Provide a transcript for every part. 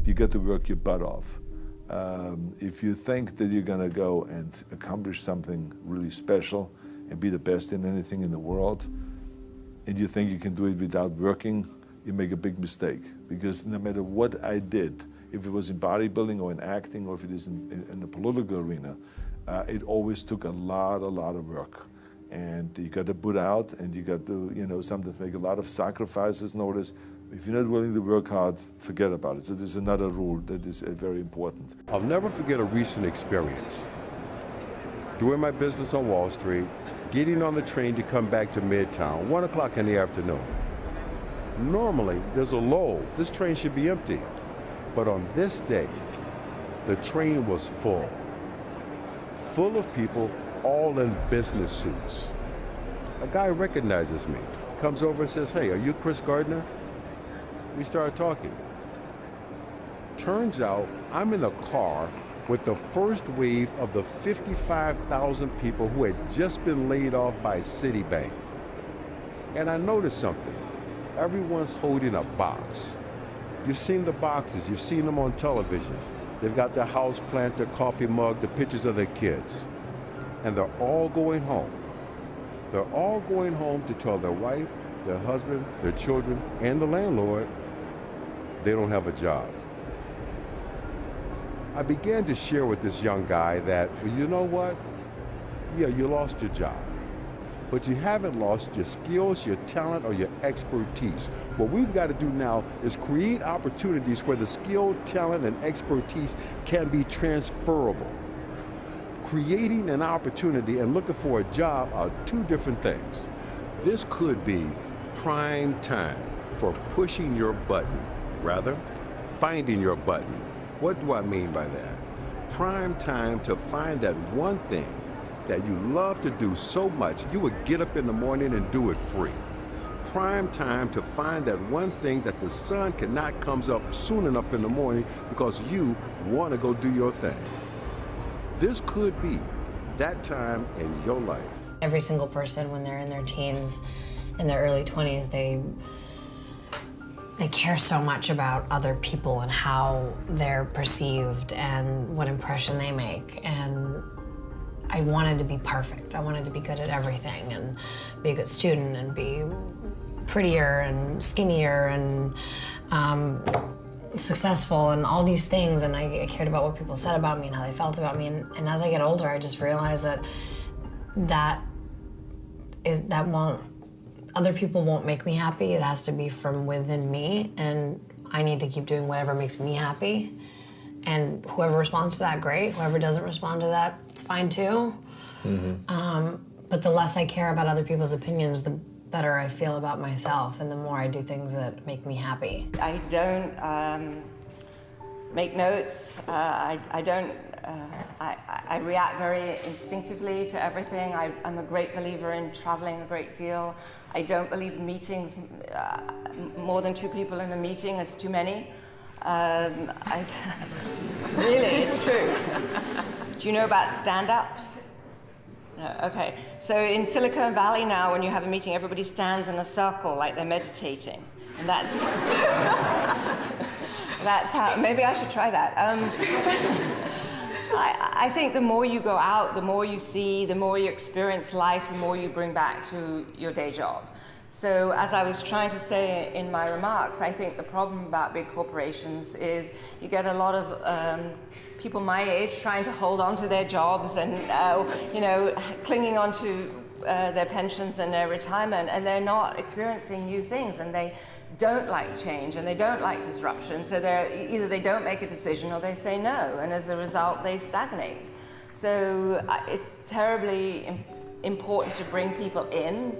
you got to work your butt off. If you think that you're gonna go and accomplish something really special and be the best in anything in the world, and you think you can do it without working, you make a big mistake. Because no matter what I did, if it was in bodybuilding or in acting or if it is in the political arena, it always took a lot of work. And you got to put out, and you got to, sometimes make a lot of sacrifices. Notice, if you're not willing to work hard, forget about it. So there's another rule that is very important. I'll never forget a recent experience. Doing my business on Wall Street, getting on the train to come back to Midtown, 1 o'clock in the afternoon. Normally, there's a lull. This train should be empty. But on this day, the train was full of people, all in business suits. A guy recognizes me, comes over and says, "Hey, are you Chris Gardner?" We started talking. Turns out I'm in a car with the first wave of the 55,000 people who had just been laid off by Citibank. And I noticed something. Everyone's holding a box. You've seen the boxes, you've seen them on television. They've got their house plant, their coffee mug, the pictures of their kids. And they're all going home. They're all going home to tell their wife, their husband, their children, and the landlord they don't have a job. I began to share with this young guy that, well, you know what? Yeah, you lost your job, but you haven't lost your skills, your talent, or your expertise. What we've got to do now is create opportunities where the skill, talent, and expertise can be transferable. Creating an opportunity and looking for a job are two different things. This could be prime time for pushing your button, rather, finding your button. What do I mean by that? Prime time to find that one thing that you love to do so much, you would get up in the morning and do it free. Prime time to find that one thing that the sun cannot come up soon enough in the morning because you want to go do your thing. This could be that time in your life. Every single person, when they're in their teens, in their early 20s, they care so much about other people and how they're perceived and what impression they make. And I wanted to be perfect. I wanted to be good at everything and be a good student and be prettier and skinnier and successful and all these things. And I cared about what people said about me and how they felt about me. And as I get older, I just realized that other people won't make me happy. It has to be from within me, and I need to keep doing whatever makes me happy. And whoever responds to that, great. Whoever doesn't respond to that, it's fine too. Mm-hmm. But the less I care about other people's opinions, the better I feel about myself, and the more I do things that make me happy. I don't make notes. I react very instinctively to everything. I'm a great believer in traveling a great deal. I don't believe in meetings. More than 2 people in a meeting is too many. Really, it's true. Do you know about stand-ups? No, okay. So in Silicon Valley now, when you have a meeting, everybody stands in a circle like they're meditating. And that's how, maybe I should try that. I think the more you go out, the more you see, the more you experience life, the more you bring back to your day job. So as I was trying to say in my remarks, I think the problem about big corporations is you get a lot of people my age trying to hold on to their jobs and clinging on to their pensions and their retirement, and they're not experiencing new things, and they don't like change and they don't like disruption, so either they don't make a decision or they say no, and as a result they stagnate. So it's terribly important to bring people in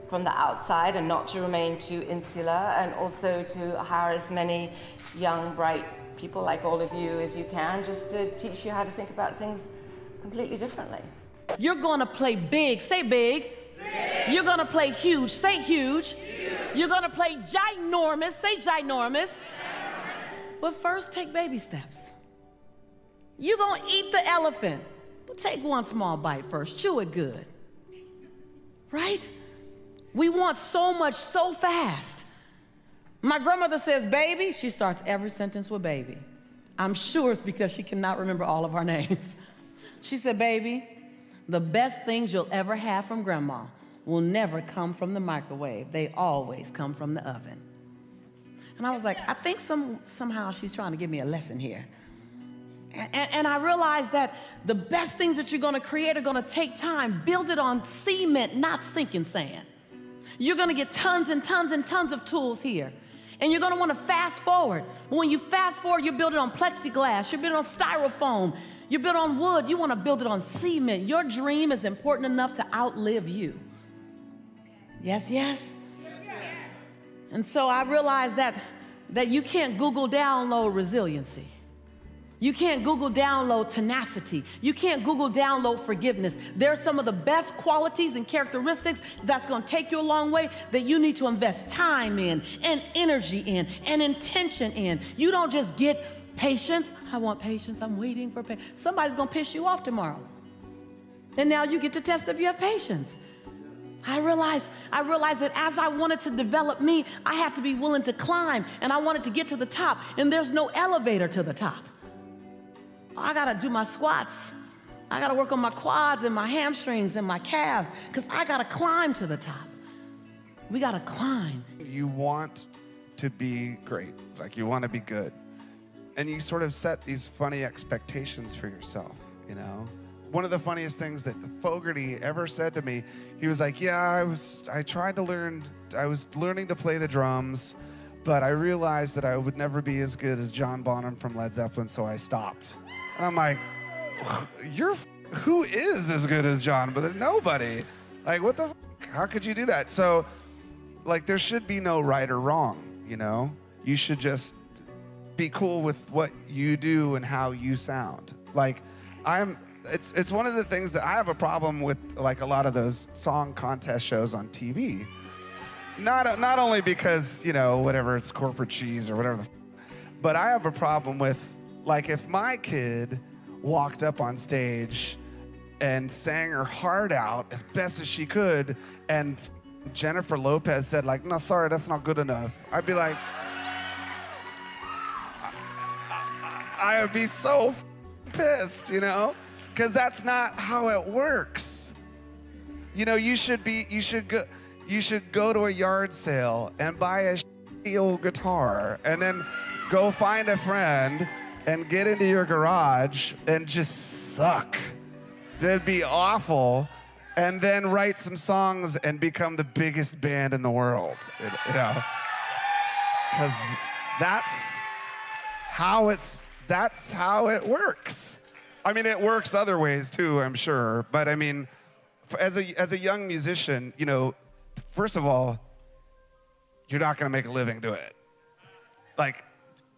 from the outside and not to remain too insular, and also to hire as many young, bright people like all of you as you can, just to teach you how to think about things completely differently. You're gonna play big, say big. Big. You're gonna play huge, say huge. Huge. You're gonna play ginormous, say ginormous. But first, take baby steps. You're gonna eat the elephant, but take one small bite first, chew it good. Right? We want so much so fast. My grandmother says baby, she starts every sentence with baby. I'm sure it's because she cannot remember all of our names. She said, baby, the best things you'll ever have from grandma will never come from the microwave. They always come from the oven. And I was like, I think somehow she's trying to give me a lesson here. And I realized that the best things that you're gonna create are gonna take time. Build it on cement, not sinking sand. You're gonna get tons and tons and tons of tools here. And you're gonna wanna fast forward. But when you fast forward, you build it on plexiglass, you build it on styrofoam, you build it on wood, you wanna build it on cement. Your dream is important enough to outlive you. Yes, yes? And so I realized that you can't Google download resiliency. You can't Google download tenacity. You can't Google download forgiveness. They're some of the best qualities and characteristics that's gonna take you a long way that you need to invest time in and energy in and intention in. You don't just get patience. I want patience, I'm waiting for patience. Somebody's gonna piss you off tomorrow. And now you get to test if you have patience. I realized that as I wanted to develop me, I had to be willing to climb, and I wanted to get to the top, and there's no elevator to the top. I gotta do my squats. I gotta work on my quads and my hamstrings and my calves, because I gotta climb to the top. We gotta climb. You want to be great, like you want to be good. And you sort of set these funny expectations for yourself, you know? One of the funniest things that Fogerty ever said to me, he was like, yeah, I was learning to play the drums, but I realized that I would never be as good as John Bonham from Led Zeppelin, so I stopped. And I'm like, who is as good as John? But nobody. Like, what the, how could you do that? So, like, there should be no right or wrong, you know? You should just be cool with what you do and how you sound. Like, it's one of the things that I have a problem with, like a lot of those song contest shows on TV. Not only because, you know, whatever, it's corporate cheese or whatever, but I have a problem with, like, if my kid walked up on stage and sang her heart out as best as she could, and Jennifer Lopez said, like, no, sorry, that's not good enough, I'd be like, I would be so pissed, you know? Because that's not how it works. You know, you should go to a yard sale and buy a shitty old guitar and then go find a friend and get into your garage and just suck. That'd be awful. And then write some songs and become the biggest band in the world, you know? Because that's how it works. I mean, it works other ways too, I'm sure. But I mean, as a young musician, you know, first of all, you're not gonna make a living doing it. Like,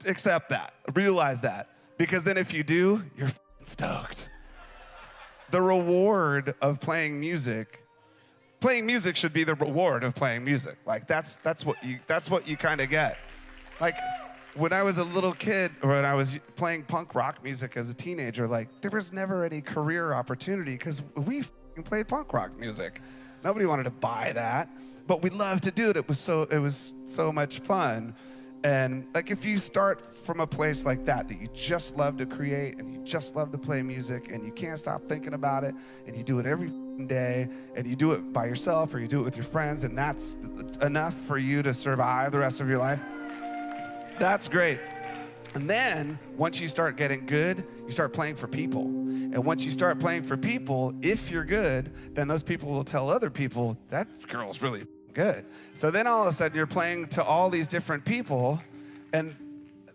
accept that, realize that. Because then if you do, you're stoked. The reward of playing music should be the reward of playing music. Like, that's what you kind of get. Like, when I was a little kid, or when I was playing punk rock music as a teenager, like, there was never any career opportunity because we played punk rock music. Nobody wanted to buy that, but we loved to do it. It was so much fun. And like, if you start from a place like that you just love to create and you just love to play music and you can't stop thinking about it and you do it every day and you do it by yourself or you do it with your friends and that's enough for you to survive the rest of your life, that's great. And then, once you start getting good, you start playing for people. And once you start playing for people, if you're good, then those people will tell other people, that girl's really good. So then all of a sudden, you're playing to all these different people, and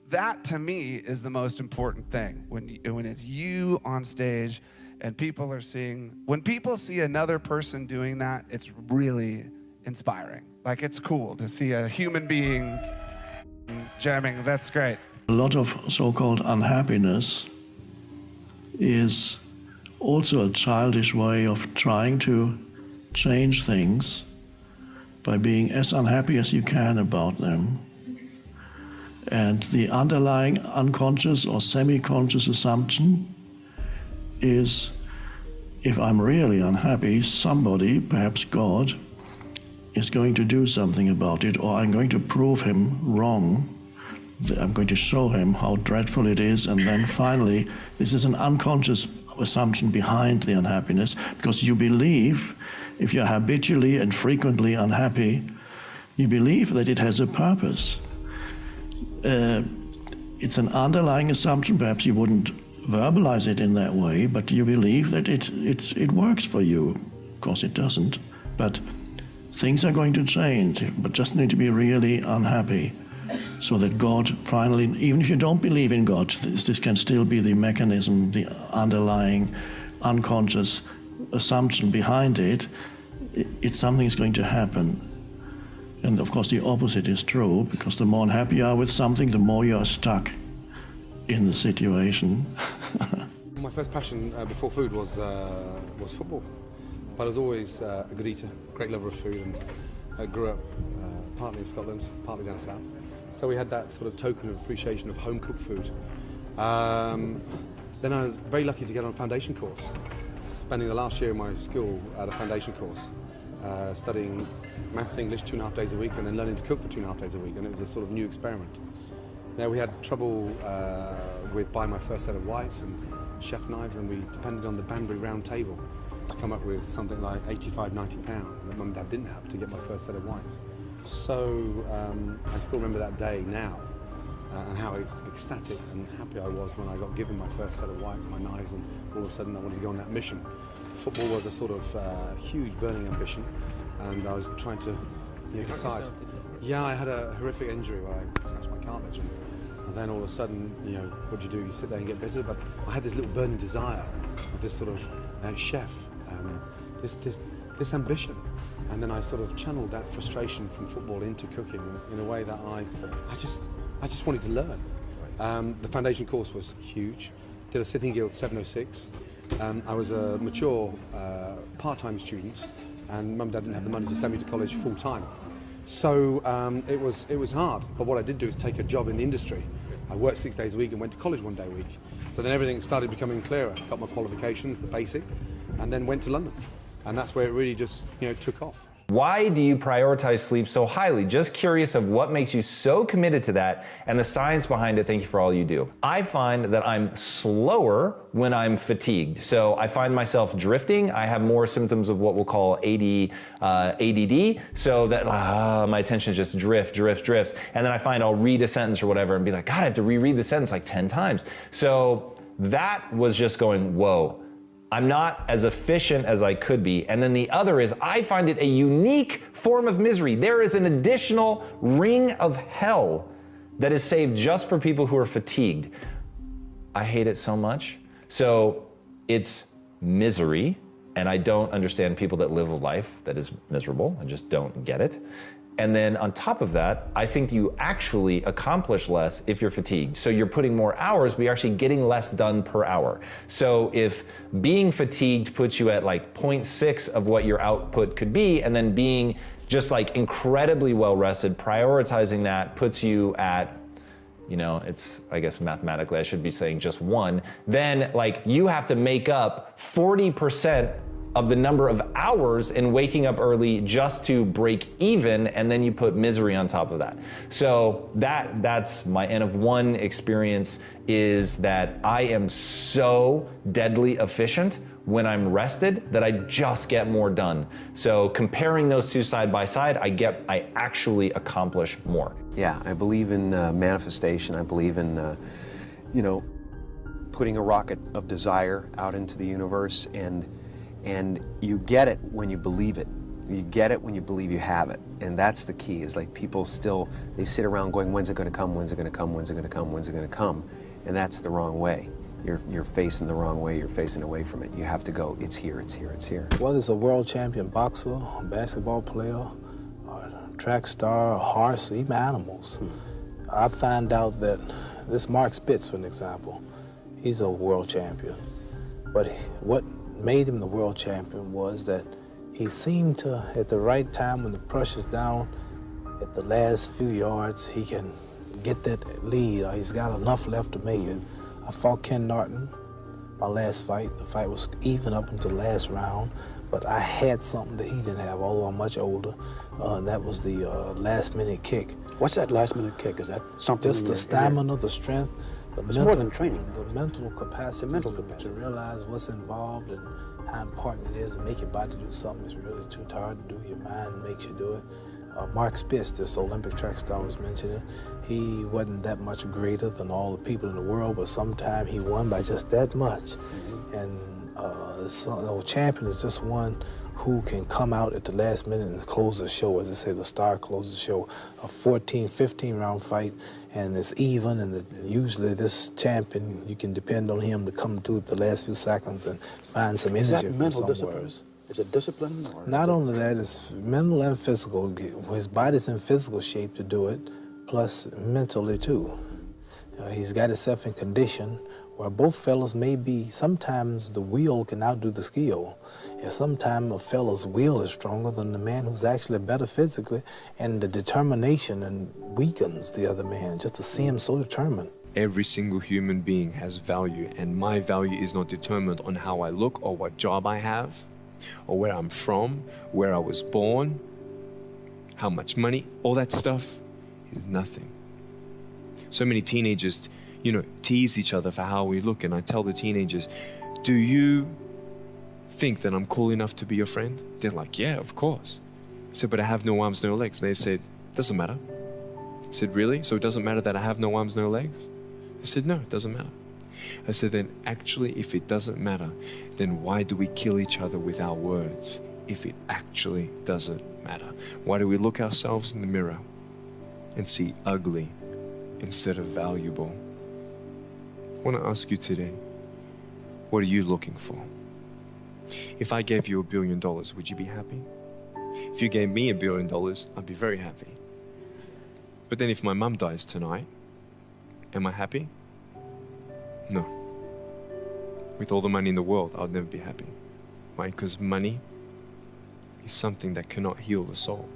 that, to me, is the most important thing. When it's you on stage, and people are seeing, when people see another person doing that, it's really inspiring. Like, it's cool to see a human being jamming. That's great. A lot of so-called unhappiness is also a childish way of trying to change things by being as unhappy as you can about them. And the underlying unconscious or semi-conscious assumption is, if I'm really unhappy, somebody, perhaps God, is going to do something about it, or I'm going to prove him wrong I'm going to show him how dreadful it is, and then finally, this is an unconscious assumption behind the unhappiness, because you believe, if you're habitually and frequently unhappy, you believe that it has a purpose. It's an underlying assumption. Perhaps you wouldn't verbalize it in that way, but you believe that it works for you. Of course it doesn't, but things are going to change, but just need to be really unhappy, so that God finally, even if you don't believe in God, this can still be the mechanism, the underlying unconscious assumption behind it. It's something is going to happen. And of course the opposite is true, because the more unhappy you are with something, the more you are stuck in the situation. My first passion before food was football. But I was always a good eater, great lover of food, and I grew up partly in Scotland, partly down south. So we had that sort of token of appreciation of home-cooked food. Then I was very lucky to get on a foundation course, spending the last year of my school at a foundation course, studying maths, English 2.5 days a week, and then learning to cook for 2.5 days a week, and it was a sort of new experiment. Now we had trouble with buying my first set of whites and chef knives, and we depended on the Banbury round table to come up with something like £85, £90 that Mum and Dad didn't have to get my first set of whites. So I still remember that day now, and how ecstatic and happy I was when I got given my first set of whites, my knives, and all of a sudden I wanted to go on that mission. Football was a sort of huge burning ambition, and I was trying to decide. Yeah, I had a horrific injury where I smashed my cartilage, and then all of a sudden, what do? You sit there and get bitter. But I had this little burning desire of this sort of chef, this ambition, and then I sort of channeled that frustration from football into cooking in a way that I just wanted to learn. The foundation course was huge. Did a Sitting Guild 706. I was a mature part-time student, and Mum and Dad didn't have the money to send me to college full-time. So it was hard, but what I did do is take a job in the industry. I worked 6 days a week and went to college 1 day a week. So then everything started becoming clearer. Got my qualifications, the basic, and then went to London. And that's where it really just took off. Why do you prioritize sleep so highly? Just curious of what makes you so committed to that and the science behind it. Thank you for all you do. I find that I'm slower when I'm fatigued. So I find myself drifting. I have more symptoms of what we'll call ADD. So that my attention just drifts. And then I find I'll read a sentence or whatever and be like, God, I have to reread the sentence like 10 times. So that was just going, whoa. I'm not as efficient as I could be. And then the other is I find it a unique form of misery. There is an additional ring of hell that is saved just for people who are fatigued. I hate it so much. So it's misery, and I don't understand people that live a life that is miserable. I just don't get it. And then on top of that, I think you actually accomplish less if you're fatigued. So you're putting more hours, but you're actually getting less done per hour. So if being fatigued puts you at like 0.6 of what your output could be, and then being just like incredibly well rested, prioritizing that puts you at, it's, I guess mathematically I should be saying just 1, then like you have to make up 40% of the number of hours in waking up early just to break even, and then you put misery on top of that. So that's my N of 1 experience, is that I am so deadly efficient when I'm rested that I just get more done. So comparing those two side by side, I actually accomplish more. Yeah, I believe in manifestation. I believe in, putting a rocket of desire out into the universe, and you get it when you believe it. You get it when you believe you have it. And that's the key, is like people still, they sit around going, when's it gonna come, when's it gonna come, when's it gonna come, when's it gonna come? And that's the wrong way. You're facing the wrong way, you're facing away from it. You have to go, it's here, it's here, it's here. Whether it's a world champion boxer, a basketball player, a track star, a horse, even animals, I find out that this Mark Spitz, for an example, he's a world champion. But what made him the world champion was that he seemed to, at the right time when the pressure's down, at the last few yards, he can get that lead, or he's got enough left to make it. I fought Ken Norton, my last fight. The fight was even up until the last round, but I had something that he didn't have, although I'm much older. And that was the last-minute kick. What's that last-minute kick? Is that something? Just the stamina, the strength, it's more than training. The mental capacity, to realize what's involved and how important it is to make your body do something that's really too hard to do. Your mind makes you do it. Mark Spitz, this Olympic track star I was mentioning, he wasn't that much greater than all the people in the world, but sometimes he won by just that much. And a champion is just one who can come out at the last minute and close the show. As I say, the star closes the show. A 14, 15 round fight, and it's even, and usually this champion, you can depend on him to come through at the last few seconds and find some energy from somewhere. Is it discipline? Or not only that, it's mental and physical. His body's in physical shape to do it, plus mentally too. He's got himself in condition where both fellas may be, sometimes the will can outdo the skill. And sometimes a fella's will is stronger than the man who's actually better physically, and the determination and weakens the other man just to see him so determined. Every single human being has value, and my value is not determined on how I look or what job I have, or where I'm from, where I was born, how much money, all that stuff is nothing. So many teenagers, tease each other for how we look, and I tell the teenagers, do you think that I'm cool enough to be your friend? They're like, yeah, of course. I said, but I have no arms, no legs. And they said, doesn't matter. I said, really? So it doesn't matter that I have no arms, no legs? I said, no, it doesn't matter. I said, then actually, if it doesn't matter, then why do we kill each other with our words if it actually doesn't matter? Why do we look ourselves in the mirror and see ugly instead of valuable? I want to ask you today, what are you looking for? If I gave you $1 billion, would you be happy? If you gave me $1 billion, I'd be very happy. But then if my mum dies tonight, am I happy? No. With all the money in the world, I'll never be happy. Why? Because money is something that cannot heal the soul.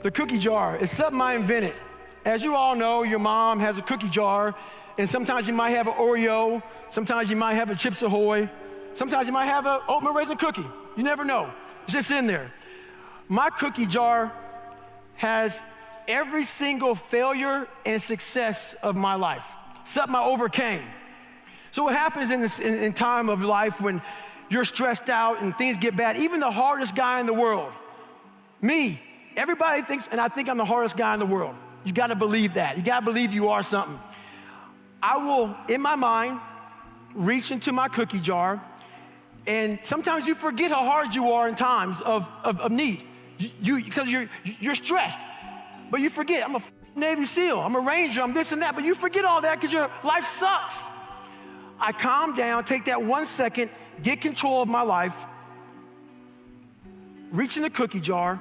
The cookie jar is something I invented. As you all know, your mom has a cookie jar, and sometimes you might have an Oreo, sometimes you might have a Chips Ahoy, sometimes you might have an oatmeal raisin cookie. You never know. It's just in there. My cookie jar has every single failure and success of my life, something I overcame. So what happens in time of life when you're stressed out and things get bad, even the hardest guy in the world, me, everybody thinks, and I think I'm the hardest guy in the world. You gotta believe that. You gotta believe you are something. I will, in my mind, reach into my cookie jar, and sometimes you forget how hard you are in times of need. Because you're stressed, but you forget, I'm a Navy SEAL, I'm a Ranger, I'm this and that, but you forget all that because your life sucks. I calm down, take that 1 second, get control of my life, reach in the cookie jar.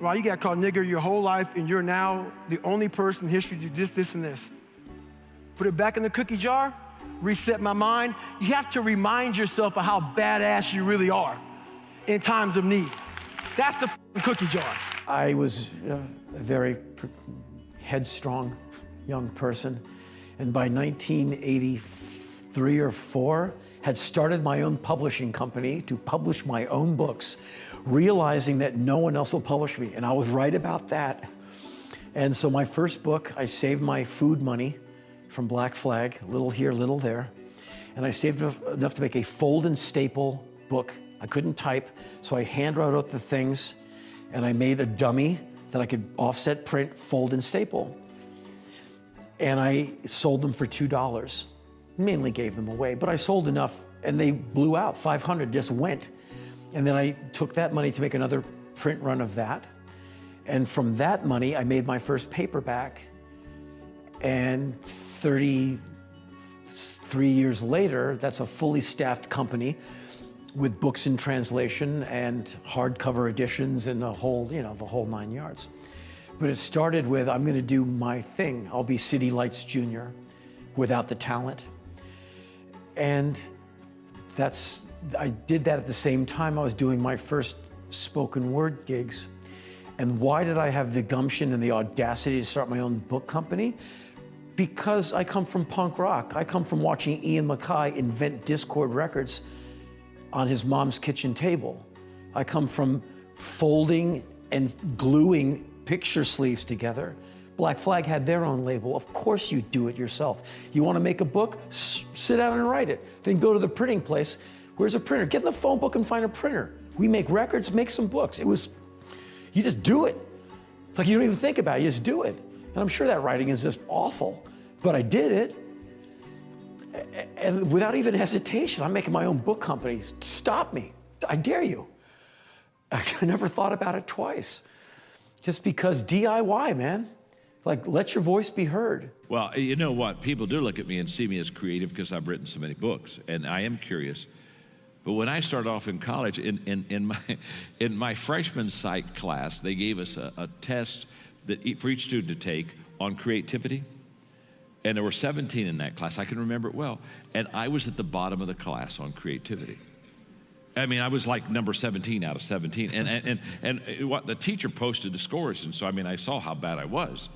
Well, you got called nigger your whole life, and you're now the only person in history to do this, this, and this. Put it back in the cookie jar, reset my mind. You have to remind yourself of how badass you really are in times of need. That's the cookie jar. I was a very headstrong young person, and by 1983 or 4, had started my own publishing company to publish my own books, realizing that no one else will publish me, and I was right about that. And so my first book, I saved my food money from Black Flag, little here, little there, and I saved enough to make a fold and staple book. I couldn't type, so I hand wrote out the things, and I made a dummy that I could offset, print, fold, and staple. And I sold them for $2. Mainly gave them away, but I sold enough, and they blew out. 500 just went. And then I took that money to make another print run of that. And from that money, I made my first paperback. And 33 years later, that's a fully staffed company with books in translation and hardcover editions and the whole 9 yards. But it started with, I'm gonna do my thing. I'll be City Lights Jr. without the talent. And I did that at the same time I was doing my first spoken word gigs. And why did I have the gumption and the audacity to start my own book company? Because I come from punk rock. I come from watching Ian MacKaye invent Dischord Records on his mom's kitchen table. I come from folding and gluing picture sleeves together. Black Flag had their own label. Of course you do it yourself. You want to make a book? Sit down and write it. Then go to the printing place. Where's a printer? Get in the phone book and find a printer. We make records, make some books. You just do it. It's like you don't even think about it, you just do it. And I'm sure that writing is just awful, but I did it. And without even hesitation, I'm making my own book company. Stop me, I dare you. I never thought about it twice. Just because DIY, man. Like, let your voice be heard. Well, you know what? People do look at me and see me as creative because I've written so many books, and I am curious. But when I started off in college, in my freshman psych class, they gave us a test for each student to take on creativity. And there were 17 in that class. I can remember it well. And I was at the bottom of the class on creativity. I mean, I was like number 17 out of 17. And what the teacher posted the scores, and so, I mean, I saw how bad I was.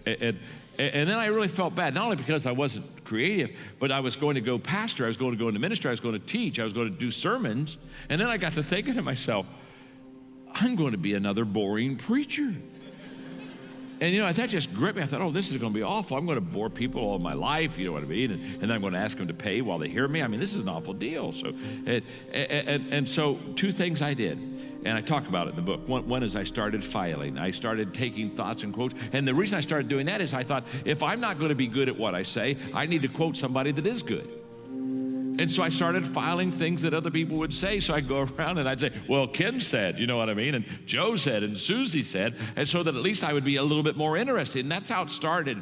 And then I really felt bad, not only because I wasn't creative, but I was going to go pastor, I was going to go into ministry, I was going to teach, I was going to do sermons. And then I got to thinking to myself, I'm going to be another boring preacher. And you know, that just gripped me. I thought, oh, this is going to be awful. I'm going to bore people all my life, you know what I mean? And then I'm going to ask them to pay while they hear me. I mean, this is an awful deal. So, and so two things I did, and I talk about it in the book. One is I started filing. I started taking thoughts and quotes. And the reason I started doing that is I thought, if I'm not going to be good at what I say, I need to quote somebody that is good. And so I started filing things that other people would say. So I'd go around and I'd say, well, Ken said, you know what I mean? And Joe said, and Susie said. And so that at least I would be a little bit more interested. And that's how it started.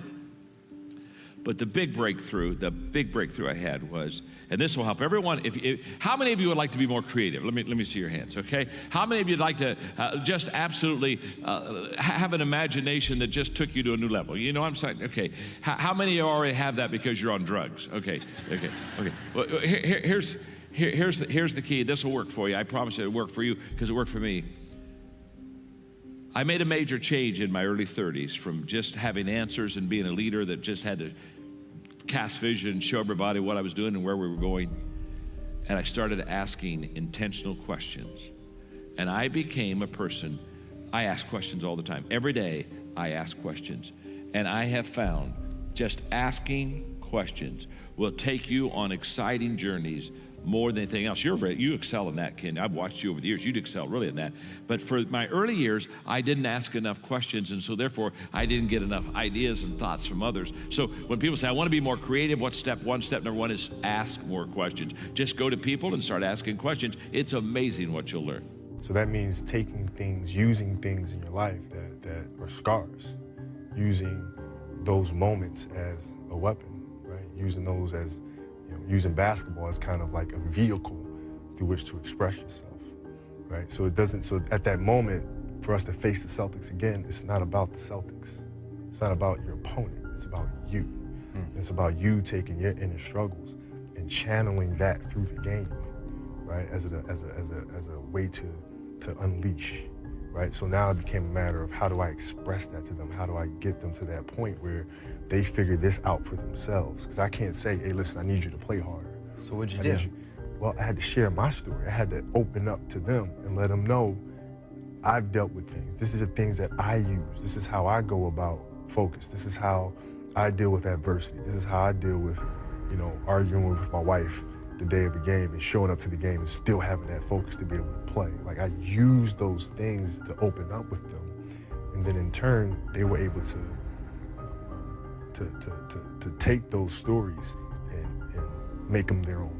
But the big breakthrough I had was, and this will help everyone. How many of you would like to be more creative? Let me see your hands, okay? How many of you would like to just absolutely have an imagination that just took you to a new level? You know what I'm saying? Okay. How many of you already have that because you're on drugs? Okay. Well, here's the key. This will work for you. I promise it'll work for you because it worked for me. I made a major change in my early 30s from just having answers and being a leader that just had to cast vision, show everybody what I was doing and where we were going. And I started asking intentional questions. And I became a person, I ask questions all the time. Every day I ask questions. And I have found just asking questions will take you on exciting journeys more than anything else. You excel in that, Ken. I've watched you over the years. You'd excel really in that. But for my early years, I didn't ask enough questions, and so therefore, I didn't get enough ideas and thoughts from others. So when people say, I want to be more creative, what's step one? Step number one is ask more questions. Just go to people and start asking questions. It's amazing what you'll learn. So that means taking things, using things in your life that are scars, using those moments as a weapon, right? Using those as using basketball as kind of like a vehicle through which to express yourself, right? So at that moment, for us to face the Celtics again, it's not about the Celtics. It's not about your opponent, it's about you. It's about you taking your inner struggles and channeling that through the game, right? As a way to unleash, right? So now it became a matter of how do I express that to them? How do I get them to that point where they figure this out for themselves? Because I can't say, hey, listen, I need you to play harder. So what'd you do? Well, I had to share my story. I had to open up to them and let them know I've dealt with things. This is the things that I use. This is how I go about focus. This is how I deal with adversity. This is how I deal with, arguing with my wife the day of the game and showing up to the game and still having that focus to be able to play. Like, I used those things to open up with them. And then in turn, they were able to take those stories and make them their own.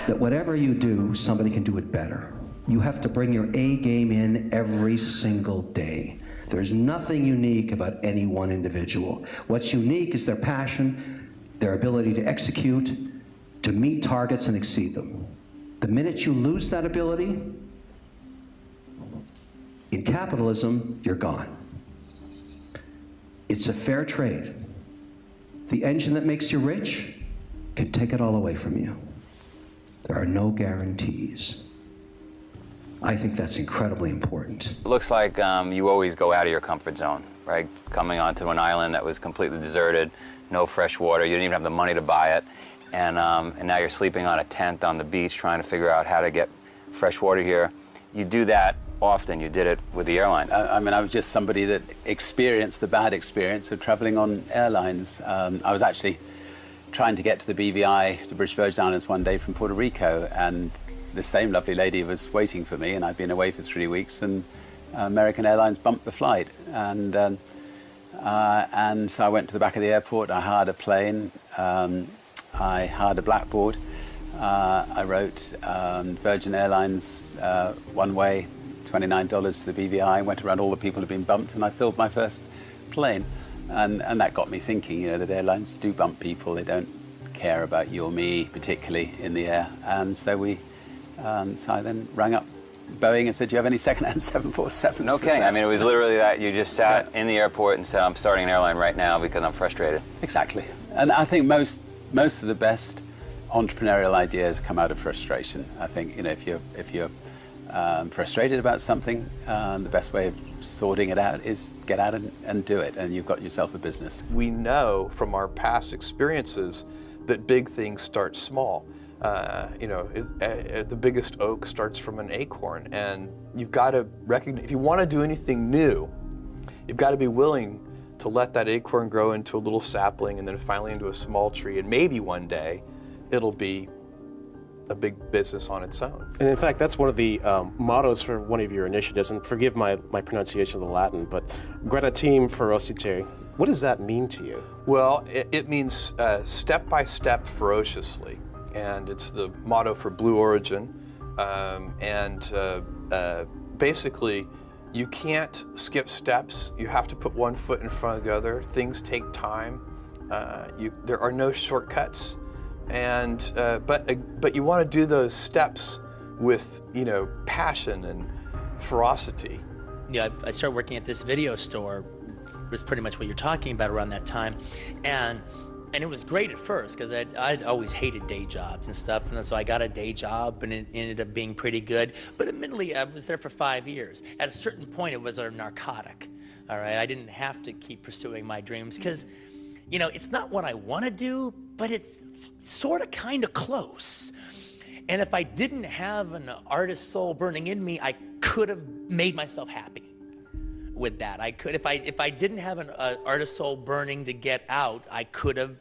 That whatever you do, somebody can do it better. You have to bring your A game in every single day. There's nothing unique about any one individual. What's unique is their passion, their ability to execute, to meet targets and exceed them. The minute you lose that ability, in capitalism, you're gone. It's a fair trade. The engine that makes you rich can take it all away from you. There are no guarantees. I think that's incredibly important. It looks like you always go out of your comfort zone, right? Coming onto an island that was completely deserted, no fresh water, you didn't even have the money to buy it, and now you're sleeping on a tent on the beach trying to figure out how to get fresh water here. You do that often. You did it with the airline. I mean, I was just somebody that experienced the bad experience of traveling on airlines. I was actually trying to get to the BVI, the British Virgin Islands, one day from Puerto Rico, and the same lovely lady was waiting for me, and I'd been away for 3 weeks, and American Airlines bumped the flight. And so I went to the back of the airport, I hired a plane, I hired a blackboard, I wrote Virgin Airlines one way, $29 to the BVI, went around all the people who'd been bumped, and I filled my first plane. And that got me thinking, you know, that airlines do bump people. They don't care about you or me, particularly in the air. And so so I then rang up Boeing and said, do you have any second-hand 747s? No kidding. I mean, it was literally that you just sat in the airport and said, I'm starting an airline right now because I'm frustrated. Exactly. And I think most of the best entrepreneurial ideas come out of frustration. I think, you know, if you're frustrated about something, the best way of sorting it out is get out and do it, and you've got yourself a business. We know from our past experiences that big things start small. You know, the biggest oak starts from an acorn, and you've got to recognize, if you want to do anything new, you've got to be willing to let that acorn grow into a little sapling and then finally into a small tree, and maybe one day it'll be a big business on its own. And in fact, that's one of the mottos for one of your initiatives, and forgive my pronunciation of the Latin, but Gradatim ferociter. What does that mean to you? Well, it means step by step ferociously, and it's the motto for Blue Origin. Basically, you can't skip steps. You have to put one foot in front of the other. Things take time. There are no shortcuts. And but you want to do those steps with, you know, passion and ferocity. Yeah, I started working at this video store. It was pretty much what you're talking about around that time, and it was great at first because I'd always hated day jobs and stuff, and so I got a day job, and it ended up being pretty good. But admittedly, I was there for 5 years. At a certain point, it was a narcotic. All right, I didn't have to keep pursuing my dreams because, you know, it's not what I want to do, but it's sort of kind of close. And if I didn't have an artist soul burning in me, I could have made myself happy with that. I could, if I didn't have an artist soul burning to get out, I could have,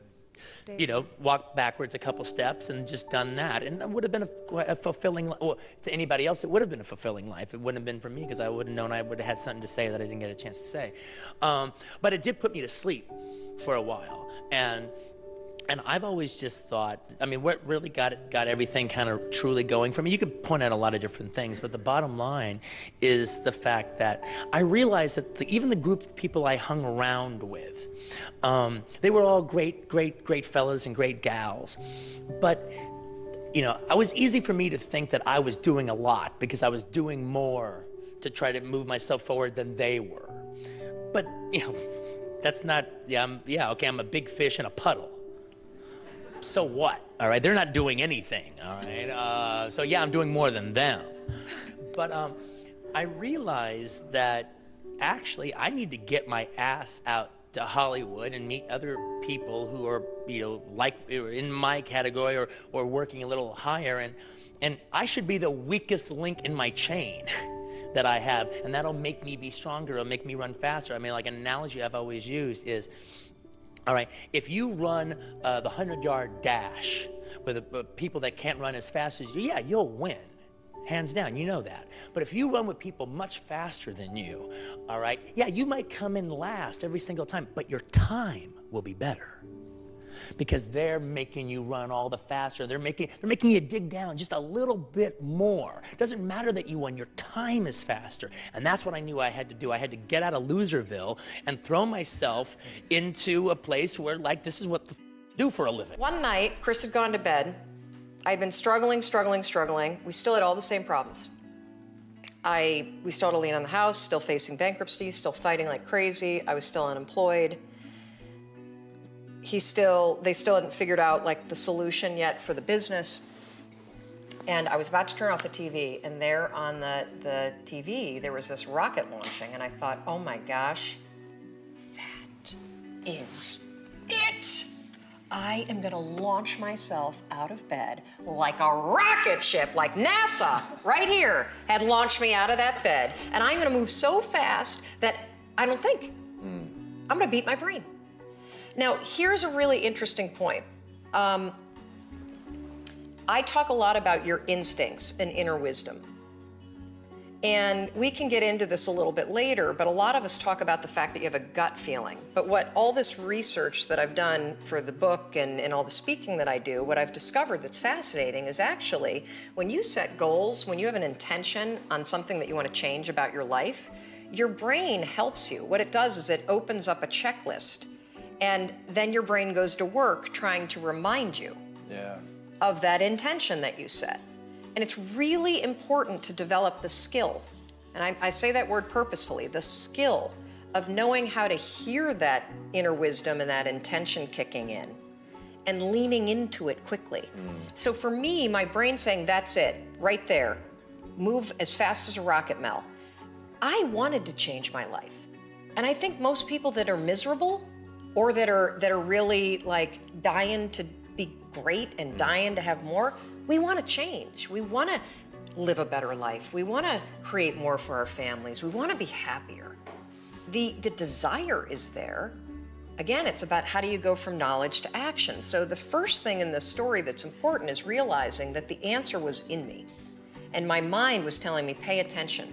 you know, walked backwards a couple steps and just done that. And that would have been a fulfilling, well, to anybody else, it would have been a fulfilling life. It wouldn't have been for me because I would have known I would have had something to say that I didn't get a chance to say. But it did put me to sleep for a while. And I've always just thought, I mean, what really got everything kind of truly going for me, you could point out a lot of different things, but the bottom line is the fact that I realized that even the group of people I hung around with, they were all great fellas and great gals. But, you know, it was easy for me to think that I was doing a lot because I was doing more to try to move myself forward than they were. But, you know, that's not, okay, I'm a big fish in a puddle. So what? All right, they're not doing anything. All right, so yeah, I'm doing more than them. But I realized that actually I need to get my ass out to Hollywood and meet other people who are, you know, like in my category or working a little higher, and I should be the weakest link in my chain that I have, and that'll make me be stronger. It'll make me run faster. I mean, like an analogy I've always used is, all right, if you run the 100-yard dash with people that can't run as fast as you, yeah, you'll win, hands down, you know that. But if you run with people much faster than you, all right, yeah, you might come in last every single time, but your time will be better because they're making you run all the faster. They're making you dig down just a little bit more. It doesn't matter that you won, your time is faster. And that's what I knew I had to do. I had to get out of Loserville and throw myself into a place where, like, this is what I do for a living. One night, Chris had gone to bed. I'd been struggling. We still had all the same problems. We still had a lien on the house, still facing bankruptcy, still fighting like crazy. I was still unemployed. They still hadn't figured out like the solution yet for the business. And I was about to turn off the TV, and there on the TV, there was this rocket launching, and I thought, oh my gosh, that is it. I am gonna launch myself out of bed like a rocket ship, like NASA, right here, had launched me out of that bed. And I'm gonna move so fast that I don't think. I'm gonna beat my brain. Now, here's a really interesting point. I talk a lot about your instincts and inner wisdom. And we can get into this a little bit later, but a lot of us talk about the fact that you have a gut feeling. But what all this research that I've done for the book and all the speaking that I do, what I've discovered that's fascinating is actually when you set goals, when you have an intention on something that you want to change about your life, your brain helps you. What it does is it opens up a checklist, and then your brain goes to work trying to remind you of that intention that you set. And it's really important to develop the skill, and I say that word purposefully, the skill of knowing how to hear that inner wisdom and that intention kicking in and leaning into it quickly. So for me, my brain saying, that's it, right there, move as fast as a rocket, Mel. I wanted to change my life. And I think most people that are miserable or that are really like dying to be great and dying to have more, we want to change. We want to live a better life. We want to create more for our families. We want to be happier. The desire is there. Again, it's about how do you go from knowledge to action. So the first thing in this story that's important is realizing that the answer was in me. And my mind was telling me, pay attention.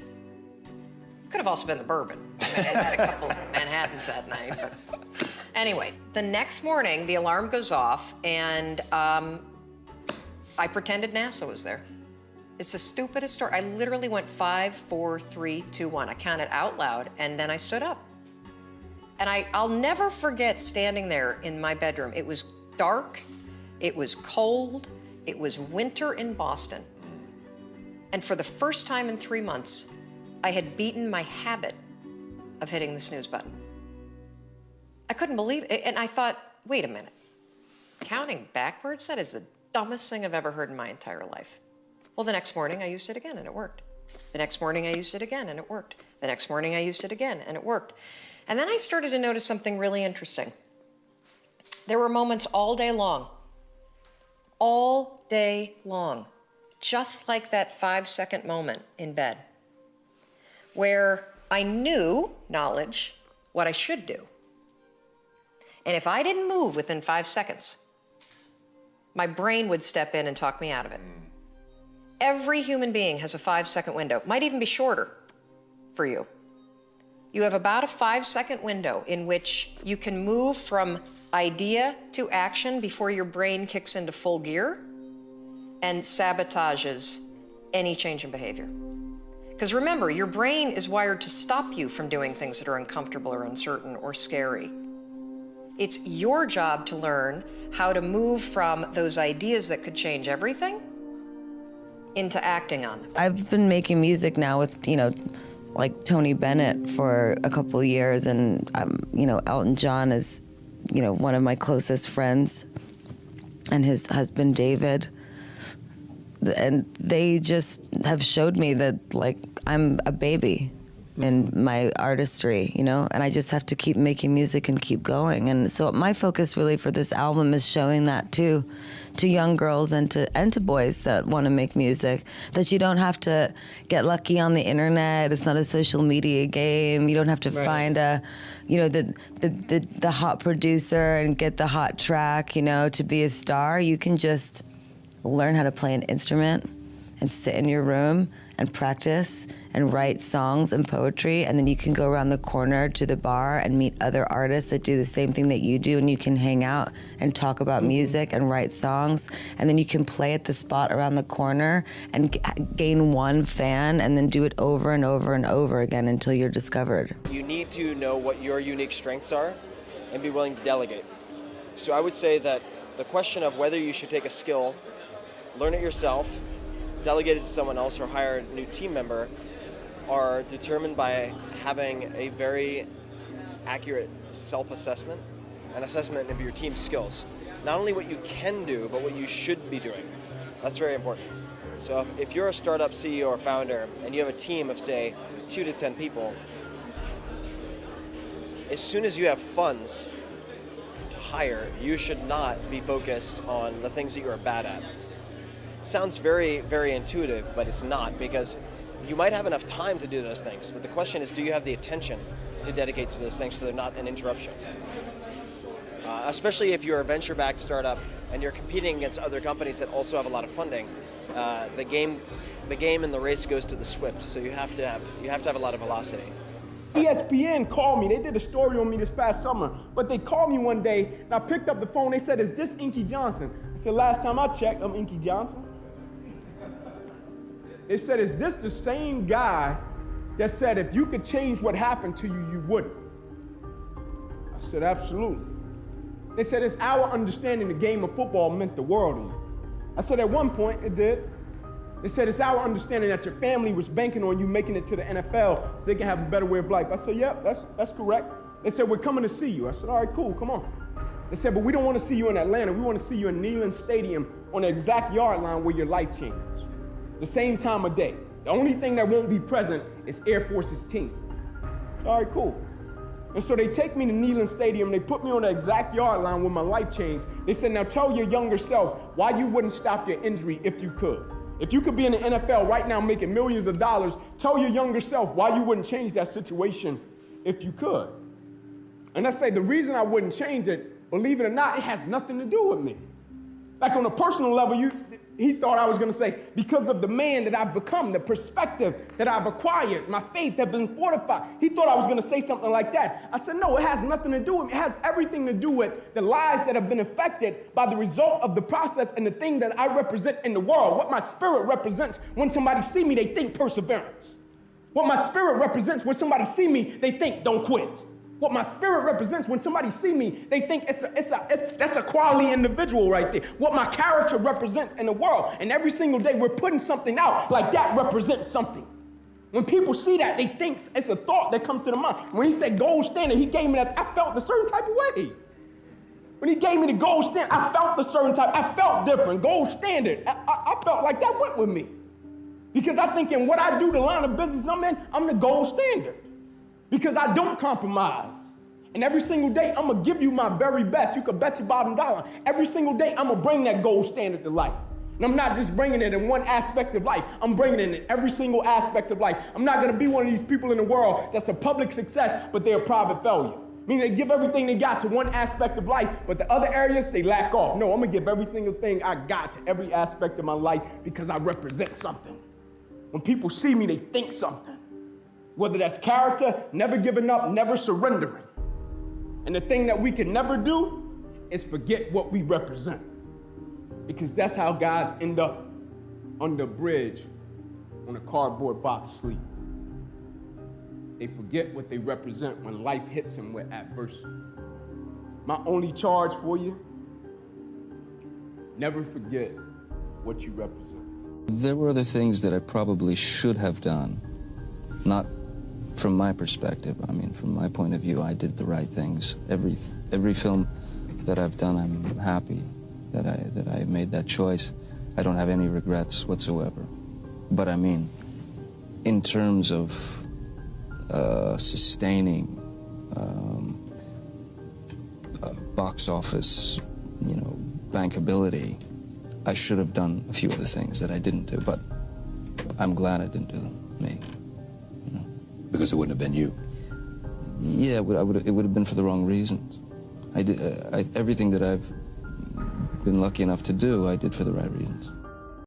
Could have also been the bourbon. I mean, I had a couple of Manhattans that night. But anyway, the next morning, the alarm goes off, and I pretended NASA was there. It's the stupidest story. I literally went 5, 4, 3, 2, 1. I counted out loud, and then I stood up. And I'll never forget standing there in my bedroom. It was dark, it was cold, it was winter in Boston. And for the first time in 3 months, I had beaten my habit of hitting the snooze button. I couldn't believe it, and I thought, wait a minute. Counting backwards? That is the dumbest thing I've ever heard in my entire life. Well, the next morning I used it again and it worked. The next morning I used it again and it worked. The next morning I used it again and it worked. And then I started to notice something really interesting. There were moments all day long, just like that 5-second moment in bed, where I knew, knowledge, what I should do. And if I didn't move within 5 seconds, my brain would step in and talk me out of it. Every human being has a 5-second window, might even be shorter for you. You have about a 5-second window in which you can move from idea to action before your brain kicks into full gear and sabotages any change in behavior. Because remember, your brain is wired to stop you from doing things that are uncomfortable or uncertain or scary. It's your job to learn how to move from those ideas that could change everything into acting on them. I've been making music now with, like Tony Bennett for a couple of years, and Elton John is, one of my closest friends, and his husband David. And they just have showed me that, like, I'm a baby in my artistry, and I just have to keep making music and keep going. And so my focus really for this album is showing that to young girls and to boys that want to make music, that you don't have to get lucky on the internet. It's not a social media game. You don't have to find the hot producer and get the hot track, to be a star. You can just learn how to play an instrument and sit in your room and practice and write songs and poetry, and then you can go around the corner to the bar and meet other artists that do the same thing that you do, and you can hang out and talk about music and write songs, and then you can play at the spot around the corner and gain one fan, and then do it over and over and over again until you're discovered. You need to know what your unique strengths are and be willing to delegate. So I would say that the question of whether you should take a skill, learn it yourself, delegate it to someone else, or hire a new team member are determined by having a very accurate self-assessment and assessment of your team's skills. Not only what you can do, but what you should be doing. That's very important. So if you're a startup CEO or founder and you have a team of, say, 2 to 10 people, as soon as you have funds to higher, you should not be focused on the things that you are bad at. Sounds very, very intuitive, but it's not, because you might have enough time to do those things, but the question is, do you have the attention to dedicate to those things so they're not an interruption? Especially if you're a venture-backed startup and you're competing against other companies that also have a lot of funding, the game and the race goes to the swift. So you have to have a lot of velocity. ESPN called me. They did a story on me this past summer, but they called me one day and I picked up the phone. They said, "Is this Inky Johnson?" I said, "Last time I checked, I'm Inky Johnson." They said, "Is this the same guy that said if you could change what happened to you, you wouldn't?" I said, "Absolutely." They said, "It's our understanding the game of football meant the world to you." I said, "At one point, it did." They said, "It's our understanding that your family was banking on you making it to the NFL so they can have a better way of life." I said, "Yep, that's correct." They said, "We're coming to see you." I said, "All right, cool, come on." They said, "But we don't want to see you in Atlanta. We want to see you in Neyland Stadium on the exact yard line where your life changes. The same time of day. The only thing that won't be present is Air Force's team." All right, cool. And so they take me to Neyland Stadium, they put me on the exact yard line where my life changed. They said, "Now tell your younger self why you wouldn't stop your injury if you could. If you could be in the NFL right now making millions of dollars, tell your younger self why you wouldn't change that situation if you could." And I say the reason I wouldn't change it, believe it or not, it has nothing to do with me. Like on a personal level, he thought I was going to say, because of the man that I've become, the perspective that I've acquired, my faith has been fortified. He thought I was going to say something like that. I said, no, it has nothing to do with me. It has everything to do with the lives that have been affected by the result of the process and the thing that I represent in the world. What my spirit represents when somebody see me, they think perseverance. What my spirit represents when somebody see me, they think don't quit. What my spirit represents when somebody see me, they think that's a quality individual right there. What my character represents in the world. And every single day we're putting something out like that represents something. When people see that, they think it's a thought that comes to the mind. When he said gold standard, he gave me that, I felt a certain type of way. When he gave me the gold standard, I felt a certain type, I felt different. Gold standard, I felt like that went with me. Because I think in what I do, the line of business I'm in, I'm the gold standard. Because I don't compromise. And every single day, I'm going to give you my very best. You can bet your bottom dollar. Every single day, I'm going to bring that gold standard to life. And I'm not just bringing it in one aspect of life. I'm bringing it in every single aspect of life. I'm not going to be one of these people in the world that's a public success, but they're a private failure. Meaning they give everything they got to one aspect of life, but the other areas, they lack off. No, I'm going to give every single thing I got to every aspect of my life because I represent something. When people see me, they think something. Whether that's character, never giving up, never surrendering. And the thing that we can never do is forget what we represent. Because that's how guys end up under a bridge on a cardboard box sleep. They forget what they represent when life hits them with adversity. My only charge for you, never forget what you represent. There were other things that I probably should have done, not from my perspective. I mean, from my point of view, I did the right things. Every film that I've done, I'm happy that I made that choice. I don't have any regrets whatsoever. But I mean, in terms of sustaining box office, bankability, I should have done a few other things that I didn't do, but I'm glad I didn't do them, me. Because it wouldn't have been you. Yeah, it would have been for the wrong reasons. Everything that I've been lucky enough to do, I did for the right reasons.